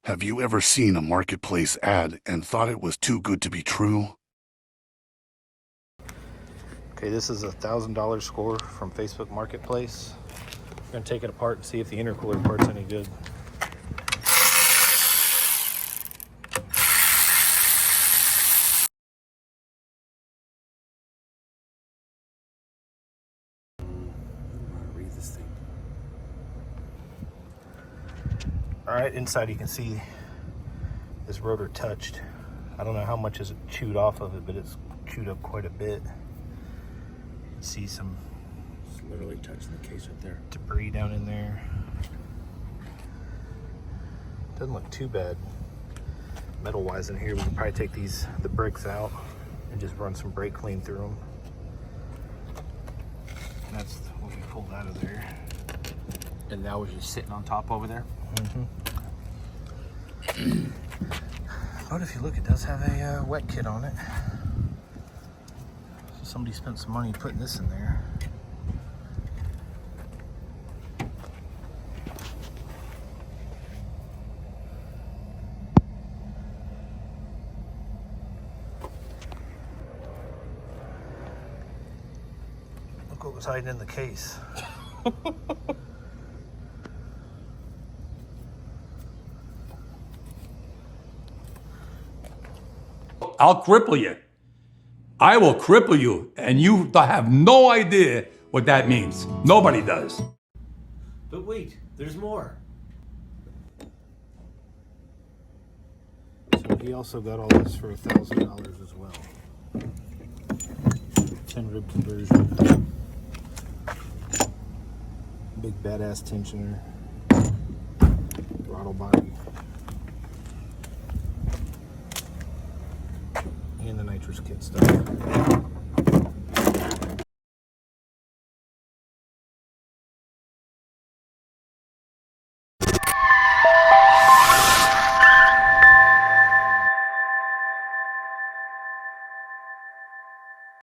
Have you ever seen a marketplace ad and thought it was too good to be true? Okay, this is a $1,000 score from Facebook Marketplace. We're gonna take it apart and see if the intercooler part's any good. Read this thing. All right, inside you can see this rotor touched. I don't know how much is chewed off of it, but it's chewed up quite a bit. See some It's literally touching the case right there. debris down in there. Doesn't look too bad metal wise in here. We can probably take the bricks out and just run some brake clean through them. And that's what we pulled out of there. And that was just sitting on top over there? But if you look, it does have a wet kit on it. So somebody spent some money putting this in there. Look what was hiding in the case. I'll cripple you. I will cripple you, and you have no idea what that means. Nobody does. But wait, there's more. So he also got all this for $1,000 as well. 10 rib conversion. Big badass tensioner. Throttle body. And the nitrous kit stuff.